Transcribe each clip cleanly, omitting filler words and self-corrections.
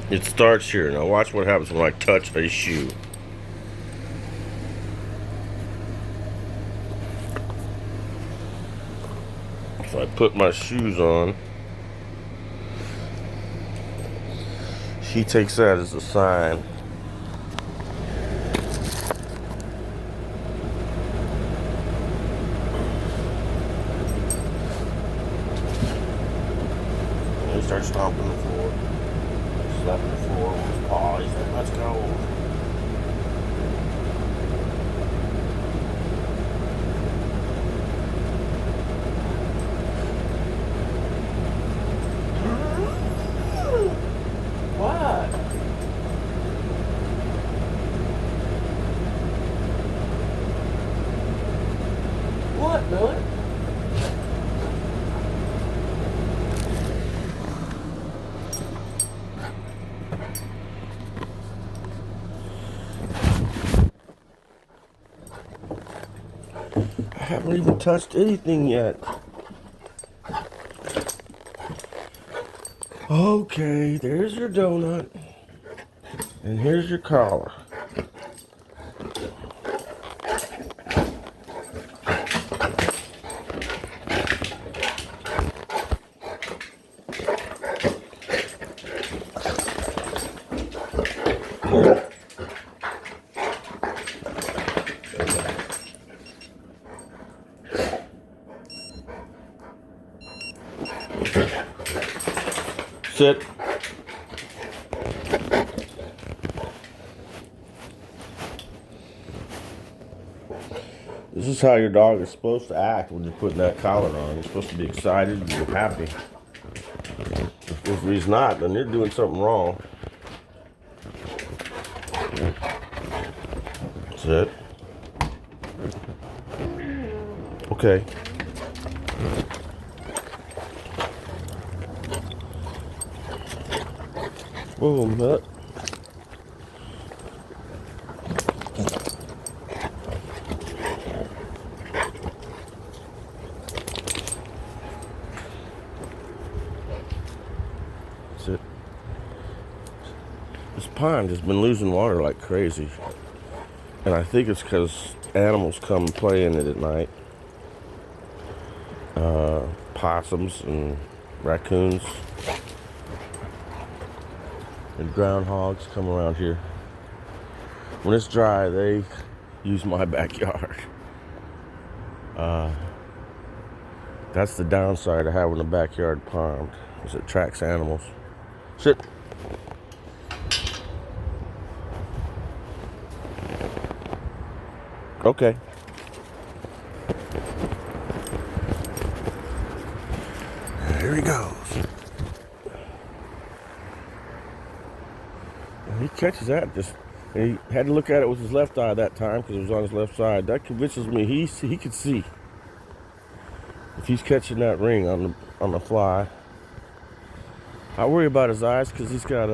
It starts here. Now watch what happens when I touch a shoe. If I put my shoes on, she takes that as a sign. And he starts stomping the floor, slapping the floor with his paw. He's like, let's go. What? What, Billy? I haven't even touched anything yet. Okay, there's your donut. And here's your collar. Sit. This is how your dog is supposed to act when you're putting that collar on. You're supposed to be excited and happy. If he's not, then you're doing something wrong. Sit. Okay. Boom, nut. Sit. This pond has been losing water like crazy. And I think it's because animals come and play in it at night. Possums and raccoons and groundhogs come around here. When it's dry, they use my backyard. That's the downside of having a backyard pond, is it attracts animals. Sit. Okay. Here he goes. And he catches that. And he had to look at it with his left eye that time because it was on his left side. That convinces me he could see if he's catching that ring on the fly. I worry about his eyes because he's got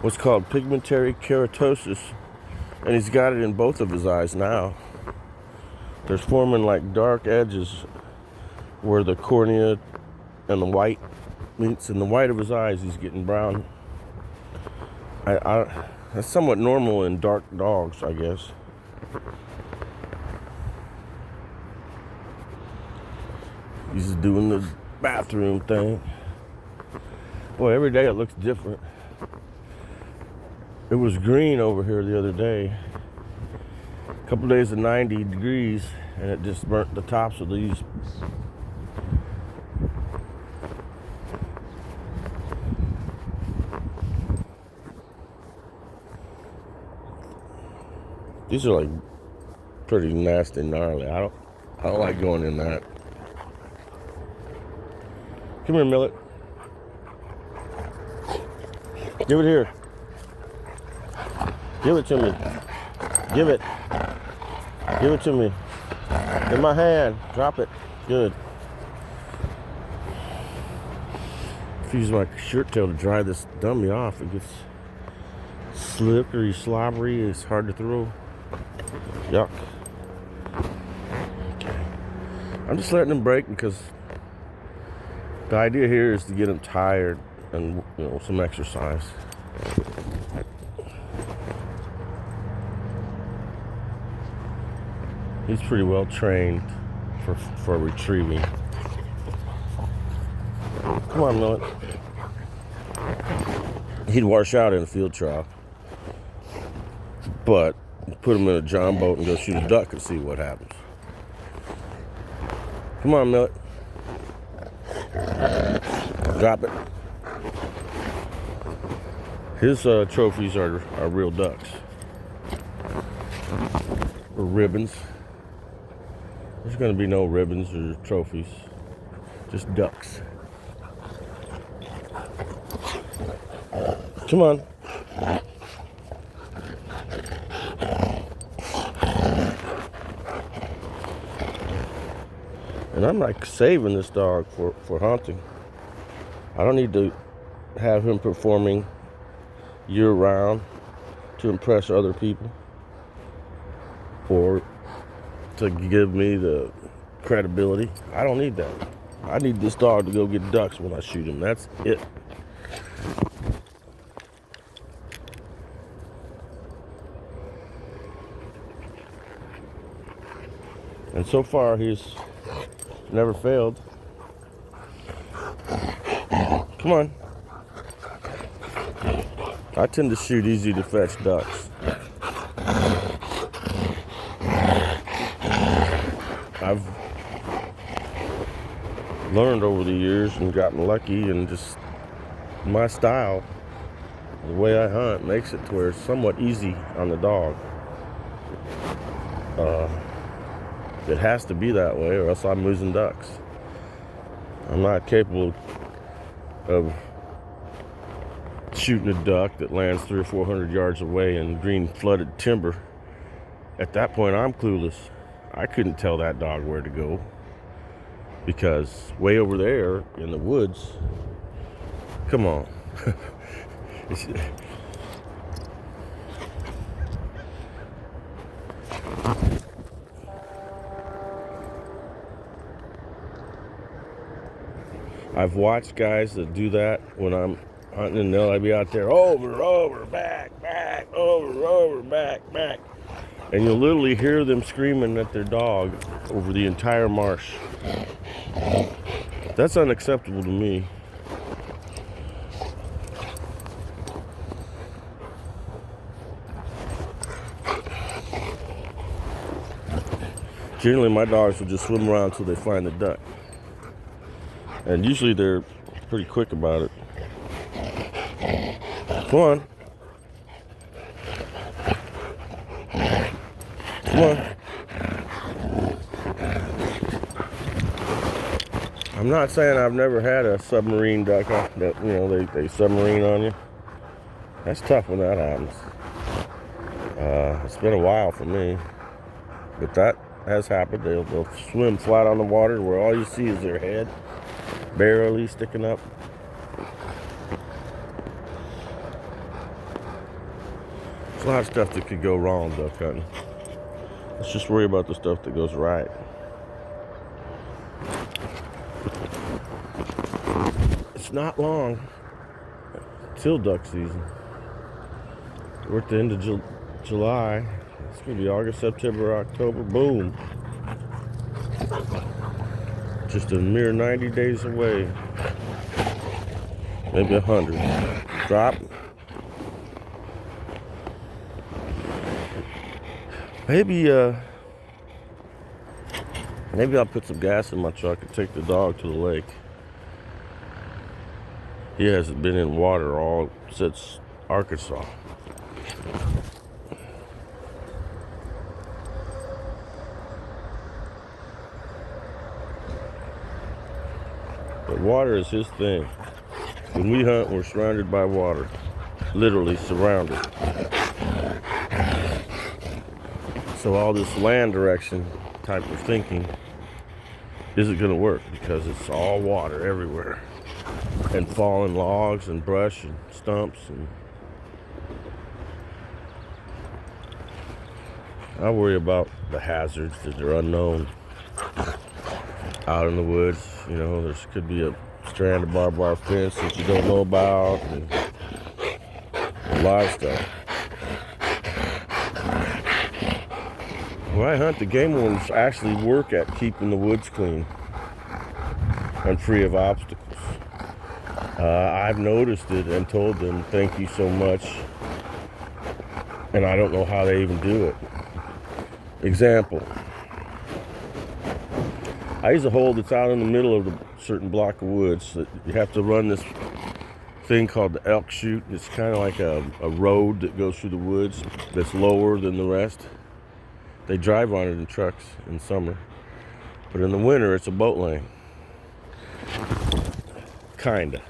what's called pigmentary keratosis, and he's got it in both of his eyes now. They're forming like dark edges where the cornea and the white meets. In the white of his eyes, he's getting brown. That's somewhat normal in dark dogs, I guess. He's doing the bathroom thing. Boy, every day it looks different. It was green over here the other day. A couple days of 90 degrees, and it just burnt the tops of these. These are like pretty nasty, gnarly. I don't like going in that. Come here, Millet. Give it here. Give it to me. Give it. Give it to me. In my hand. Drop it. Good. If I use my shirt tail to dry this dummy off, it gets slippery, slobbery. It's hard to throw. Yuck. Okay. I'm just letting them break because the idea here is to get them tired and some exercise. He's pretty well trained for retrieving. Come on, Millet. He'd wash out in a field trial, but put him in a John boat and go shoot a duck and see what happens. Come on, Millet. Drop it. His trophies are real ducks. Or ribbons. There's going to be no ribbons or trophies. Just ducks. Come on. And I'm like saving this dog for hunting. I don't need to have him performing year-round to impress other people or to give me the credibility. I don't need that. I need this dog to go get ducks when I shoot him. That's it. And so far, he's never failed. Come on. I tend to shoot easy to fetch ducks. I've learned over the years and gotten lucky, and just my style, the way I hunt, makes it to where it's somewhat easy on the dog. It has to be that way, or else I'm losing ducks. I'm not capable of shooting a duck that lands 300 or 400 yards away in green flooded timber. At that point, I'm clueless. I couldn't tell that dog where to go, because way over there in the woods, come on. I've watched guys that do that when I'm hunting, and they'll be out there over, back, over, back. And you'll literally hear them screaming at their dog over the entire marsh. That's unacceptable to me. Generally, my dogs will just swim around until they find the duck. And usually they're pretty quick about it. Come on. Come on. I'm not saying I've never had a submarine duck that, they submarine on you. That's tough when that happens. It's been a while for me. But that has happened. They'll swim flat on the water where all you see is their head barely sticking up. There's a lot of stuff that could go wrong duck hunting. Let's just worry about the stuff that goes right. It's not long till duck season. We're at the end of July. It's going to be August, September, October. Boom. Just a mere 90 days away. Maybe 100. Drop. Maybe I'll put some gas in my truck and take the dog to the lake. He hasn't been in water all since Arkansas. But water is his thing. When we hunt, we're surrounded by water. Literally surrounded. So all this land direction type of thinking isn't going to work, because it's all water everywhere. And fallen logs and brush and stumps. And I worry about the hazards that are unknown out in the woods. There could be a strand of barbed wire fence that you don't know about, and a lot of stuff. When I hunt, the game wardens actually work at keeping the woods clean and free of obstacles. I've noticed it and told them thank you so much, and I don't know how they even do it. Example, I use a hole that's out in the middle of a certain block of woods that you have to run this thing called the elk chute. It's kind of like a road that goes through the woods that's lower than the rest. They drive on it in trucks in summer, but in the winter it's a boat lane. Kinda.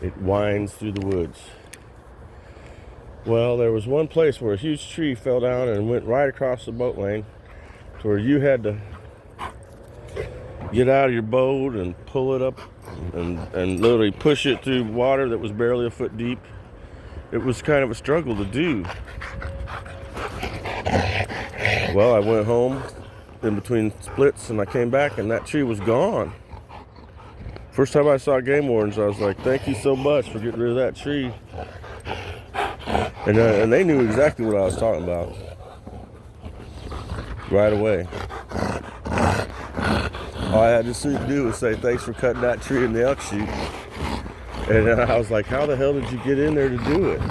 It winds through the woods. Well, there was one place where a huge tree fell down and went right across the boat lane to where you had to get out of your boat and pull it up and literally push it through water that was barely a foot deep. It was kind of a struggle to do. Well, I went home in between splits and I came back and that tree was gone. First time I saw game wardens, I was like, thank you so much for getting rid of that tree. And they knew exactly what I was talking about right away. All I had to do was say, thanks for cutting that tree in the elk chute. And then I was like, how the hell did you get in there to do it?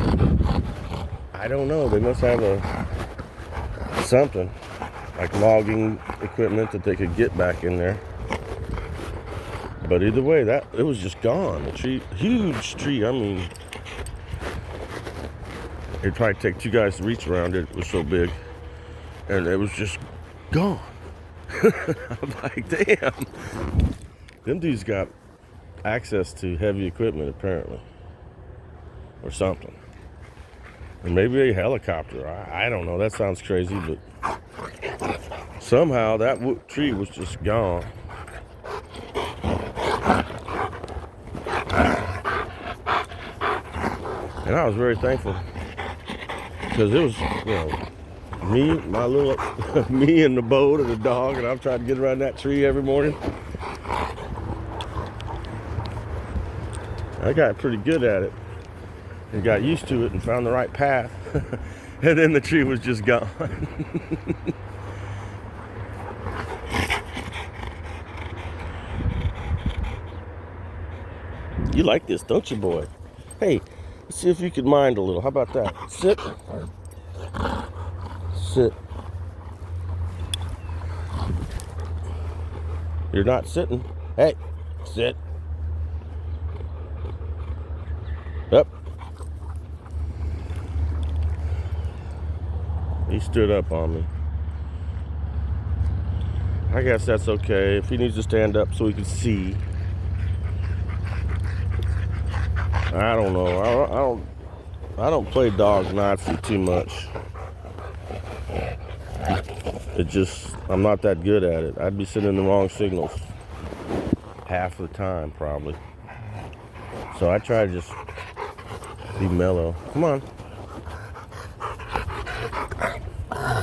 I don't know. They must have something like logging equipment that they could get back in there. But either way, it was just gone. The tree, huge tree. I mean, it'd probably take two guys to reach around it. It was so big. And it was just gone. I'm like, damn. Them dudes got access to heavy equipment, apparently. Or something. And maybe a helicopter. I don't know. That sounds crazy, but somehow that tree was just gone. And I was very thankful because it was, me and the boat and the dog, and I'm trying to get around that tree every morning. I got pretty good at it and got used to it and found the right path. And then the tree was just gone. You like this, don't you, boy? Hey, let's see if you can mind a little. How about that? Sit. Sit. You're not sitting. Hey, sit. Up. He stood up on me. I guess that's okay. If he needs to stand up so he can see. I don't know. I don't play dog Nazi too much. I'm not that good at it. I'd be sending the wrong signals half the time, probably. So I try to just be mellow. Come on.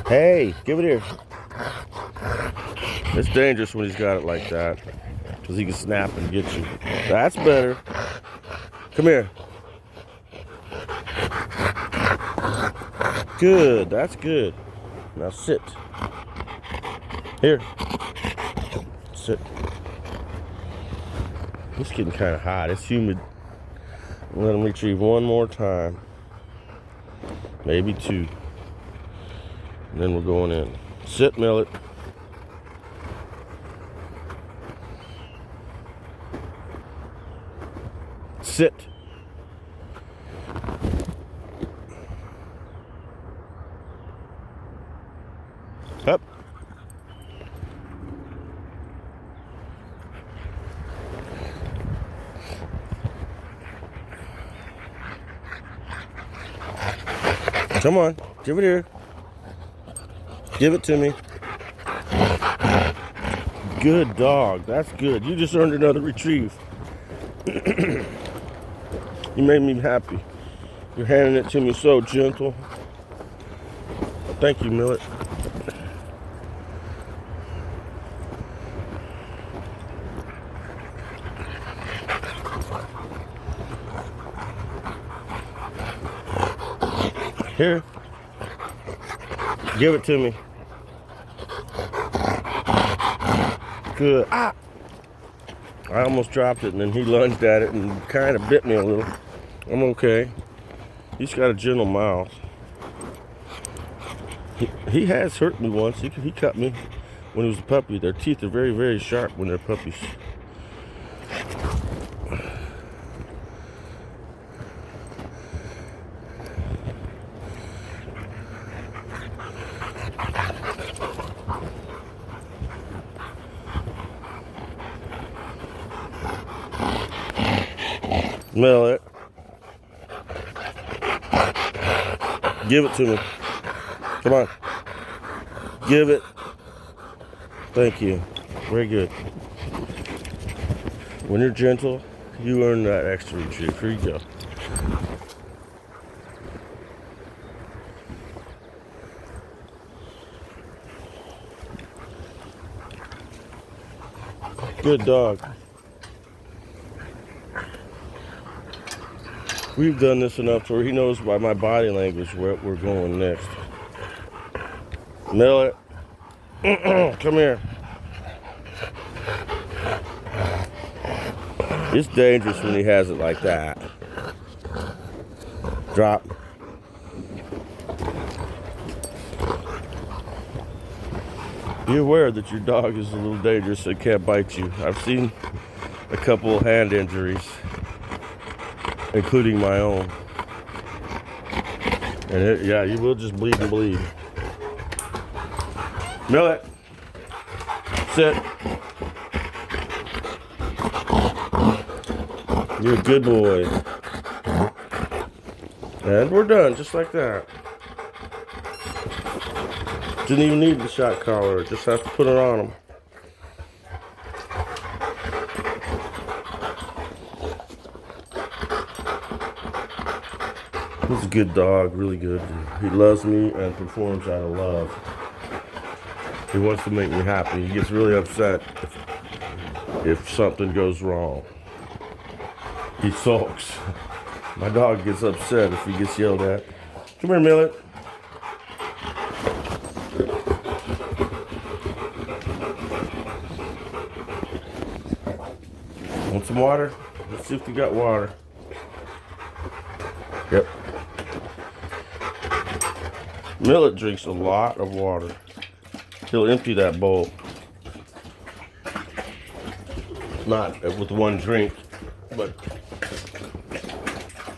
Hey, give it here. It's dangerous when he's got it like that, because he can snap and get you. That's better. Come here. Good, that's good. Now sit. Here. Sit. It's getting kind of hot. It's humid. Let him retrieve one more time. Maybe two. And then we're going in. Sit, Millet. Sit. Up. Come on, give it here. Give it to me. Good dog. That's good. You just earned another retrieve. You made me happy. You're handing it to me so gentle. Thank you, Millet. Here. Give it to me. Good. Ah! I almost dropped it, and then he lunged at it and kind of bit me a little. I'm okay. He's got a gentle mouth. He has hurt me once. He cut me when he was a puppy. Their teeth are very, very sharp when they're puppies. Smell it. Give it to me. Come on. Give it. Thank you. Very good. When you're gentle, you earn that extra retrieve. Here you go. Good dog. We've done this enough to where he knows by my body language where we're going next. Smell it. Come here. It's dangerous when he has it like that. Drop. Be aware that your dog is a little dangerous and can't bite you. I've seen a couple of hand injuries, including my own. And yeah, you will just bleed and bleed. Smell it. Sit. You're a good boy. And we're done, just like that. Didn't even need the shock collar, just have to put it on him. He's a good dog, really good. He loves me and performs out of love. He wants to make me happy. He gets really upset if something goes wrong. He sulks. My dog gets upset if he gets yelled at. Come here, Millet. Want some water? Let's see if you got water. Yep. Millet drinks a lot of water. He'll empty that bowl. Not with one drink, but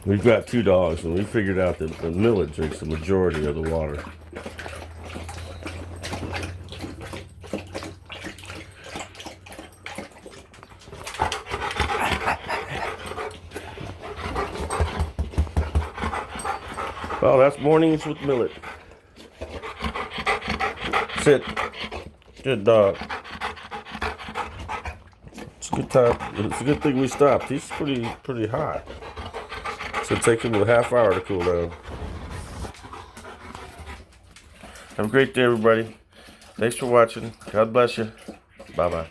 we've got 2 dogs, and we figured out that the Millet drinks the majority of the water. Well, that's mornings with Millet. Sit. Good dog. It's a good time. It's a good thing we stopped. He's pretty hot. So it'll take him a half hour to cool down. Have a great day, everybody. Thanks for watching. God bless you. Bye-bye.